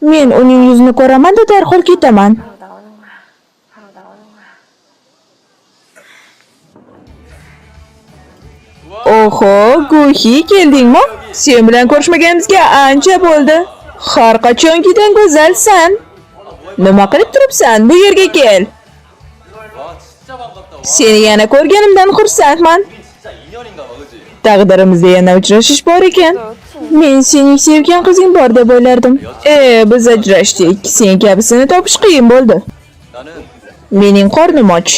Men uning yuzini ko'raman-da darhol ketaman. Oho, Guhi, keldingmi? Sen bilan ko'rishmaganimizga ancha bo'ldi. Har qachongidan go'zalsan. Nima qilib turibsan? Bu yerga kel. Seni yana ko'rganimdan xursandman. Taqdirimizda yana uchrashish bor ekan. Men sening sevgan qizing bor deb o'ylardim. Biz ajrashdik. Sen kabisini topish qiyin bo'ldi. Mening qornim och.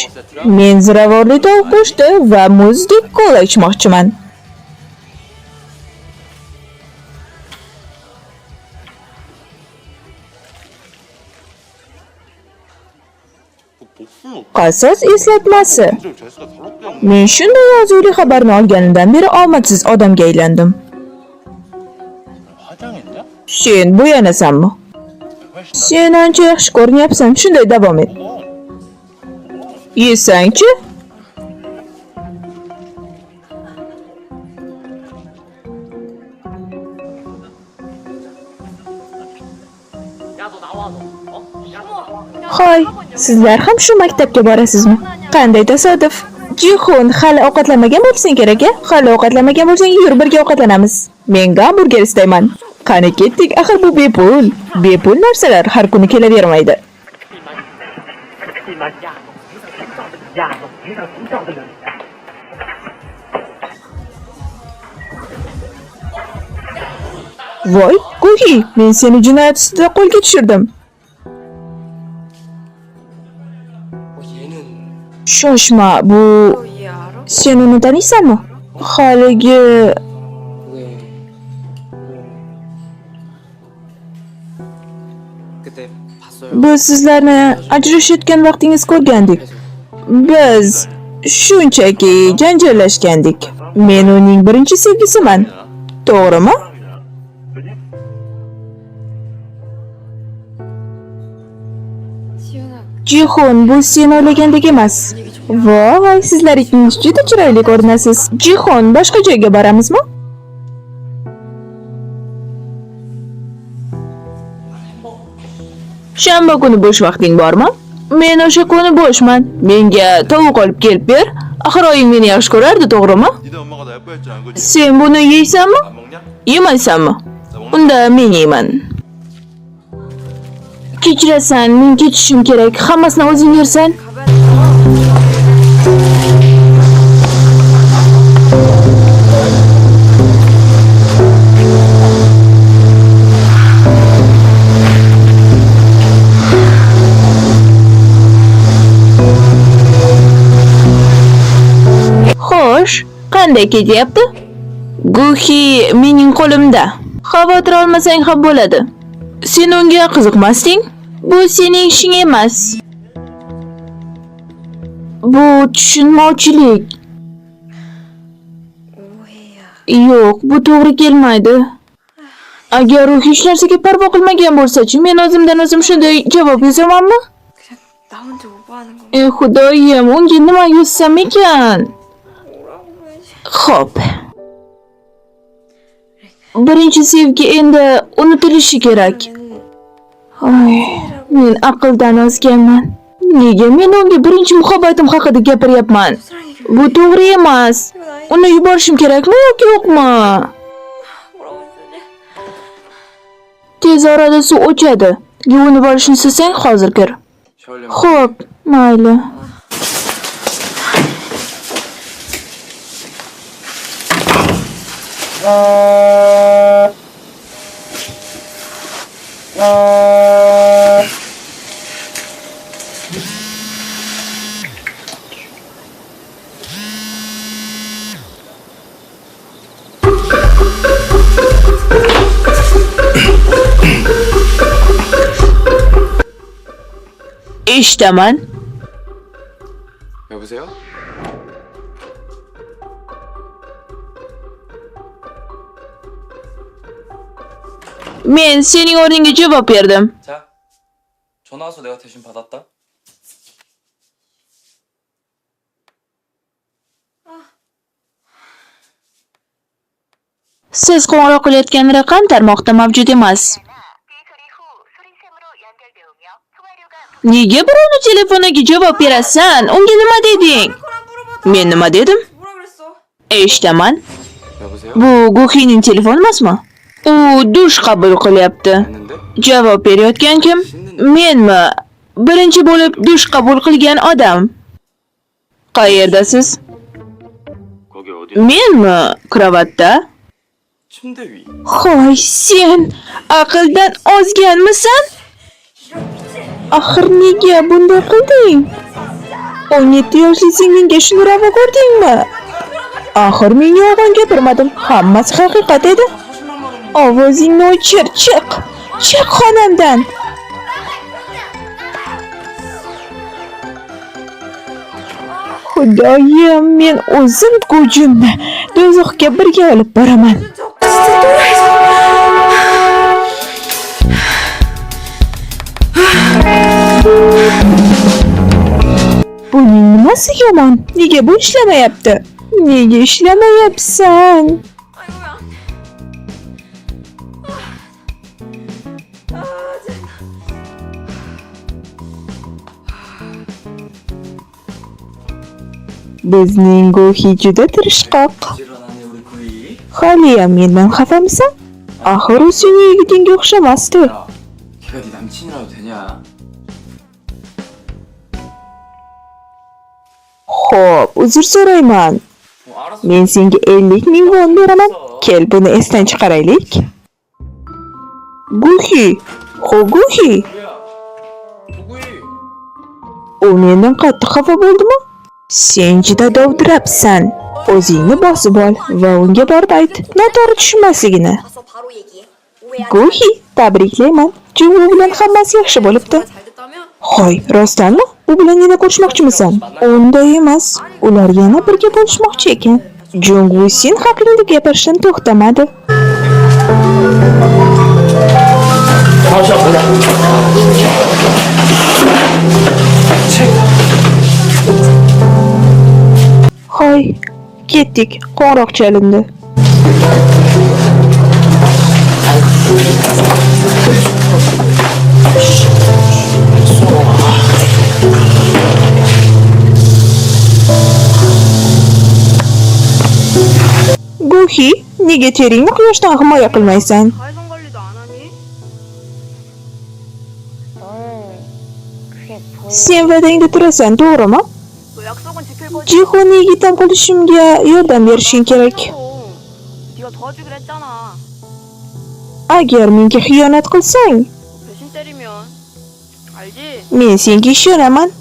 Men ziravorli tovuq go'shti va muzdek kola ichmoqchiman. Qasos eslatmasi. Men shunday yozuvli xabarni olganimdan beri omadsiz odamga aylandim. Sen bo'yanasanmi? Sen ancha yaxshi ko'rinyapsan. Shunday davom et. Yesangchi? Hoy, sizlar ham shu maktabga borasizmi? Qanday tasodif. Jixun, hali ovqatlamagan bo'lsang kerak-a? Hali ovqatlamagan bo'lsang, yur birga ovqatlanamiz. Men gamburger istayman. Qani ketdik, axir bu bepul. Bepul narsalar har kuni kelavermaydi. Voy, Guhi, men seni jinoyat ustida qo'lga tushirdim. Shoshma, bu sen uni taniysanmi? Haligi biz sizlarni ajrashayotgan vaqtingiz ko'rgandik. Biz shunchaki janjallashgandik. Men uning birinchi sevgisiman. To'g'rimi? Jixun, bu sen o'ylagandek emas. Voy, sizlar ikkingiz juda chiroyli ko'rinasiz. Jixun, boshqa joyga boramizmi? Shanba kuni bo'sh vaqting bormi? Men o'sha kuni bo'shman. Menga tovuq olib kelib ber. Axir oying meni yaxshi ko'rardi, to'g'rimi? Sen buni yeysanmi? Yemaysanmi? Unda men yeyman. Kechirasan, men ketishim kerak. Hammasini o'zing yersan. Xo'sh, qanday ketyapti? Guhi mening qo'limda. Xavotir olmasang ham bo'ladi. Sen unga qiziqmasding? Bu sening ishing emas. Bu tushunmovchilik. Yo'q, bu to'g'ri kelmaydi. Agar u hech narsaga parvo qilmagan bo'lsa-chi, men o'zimdan o'zim shunday javob yozamanmi? Xudoyim, unga nima yozsam ekan? Xo'p. Birinchi sevgi endi unutilishi kerak. Oy, men aqldan ozganman. Nega men unga birinchi muhabbatim haqida gapiryapman? Bu to'g'ri emas. Uni yuborishim kerakmi yoki yo'qmi? Tez orada suv o'chadi. Yuvinib olishni istasang hozir kir. Xo'p, mayli. Eshitaman. 여보세요? Men sening o'rningga javob berdim. 자, 전화 와서 내가 대신 받았다. Siz qo'ng'iroq qilayotgan raqam tarmoqda mavjud emas. Nega birovni telefoniga javob berasan? Unga nima deding? Men nima dedim? 뭐라 그랬어? Eshitaman. 여보세요? Bu Guhining telefoni emasmi? U dush qabul qilyapti. 했는데? Javob berayotgan kim? Menmi? Birinchi bo'lib dush qabul qilgan odam. Qayerdasiz? 거기 어디? Menmi? Kravatda? 침대 위. Hoy, sen aqldan ozganmisan? Axir nega bunday qilding? 17 yoshli singlinga shuni ravo ko'rdingmi? Axir men yolg'on gapirmadim. Hammasi haqiqat edi. Ovozingni o'chir, chiq. Chiq xonamdan. Xudoyim, men o'zim go'jimni do'zaxga birga olib boraman. Buning nimasi yomon? Nega bu ishlamayapti? Nega ishlamayapsan? Bizning Guhi juda tirishqoq. 일어나네 우리 구이. Haliyam mendan xafamisan? Axir u sening yigitingga o'xshamasdi. 야, 걔가 네 남친이라도 되냐? Xo'p, uzr so'rayman. 알았어. Men senga 50 ming won beraman. Kel, buni esdan chiqaraylik. Guhi, Guhi. 뭐야? 구이. U mendan qattiq xafa bo'ldimi? Sen juda dovdirabsan. O'zingni bosib ol va unga borib ayt, noto'g'ri tushunmasligini. 가서 바로 얘기해. 오해하지 Guhi, tabriklayman. Chunki u bilan hammasi yaxshi bo'libdi. 잘 됐다며? Hoy, rostdanmi? U bilan yana ko'rishmoqchimisan? Unday emas. Ular yana birga bo'lishmoqchi ekan. Jungwoo Sin haqingda gapirishdan to'xtamadi. Hoy, ketdik. Qo'ng'iroq chalindi. Guhi, nega teringni quyoshdan himoya qilmaysan? 자외선 관리도 안 하니? Sen va'dangda turasan, to'g'rimi? 너 약속은 지킬 거지? Jihonni yigitam qilishimga yordam berishing kerak. 네가 도와주기로 했잖아. Agar menga xiyonat qilsang, 배신 때리면 알지? men senga ishonaman.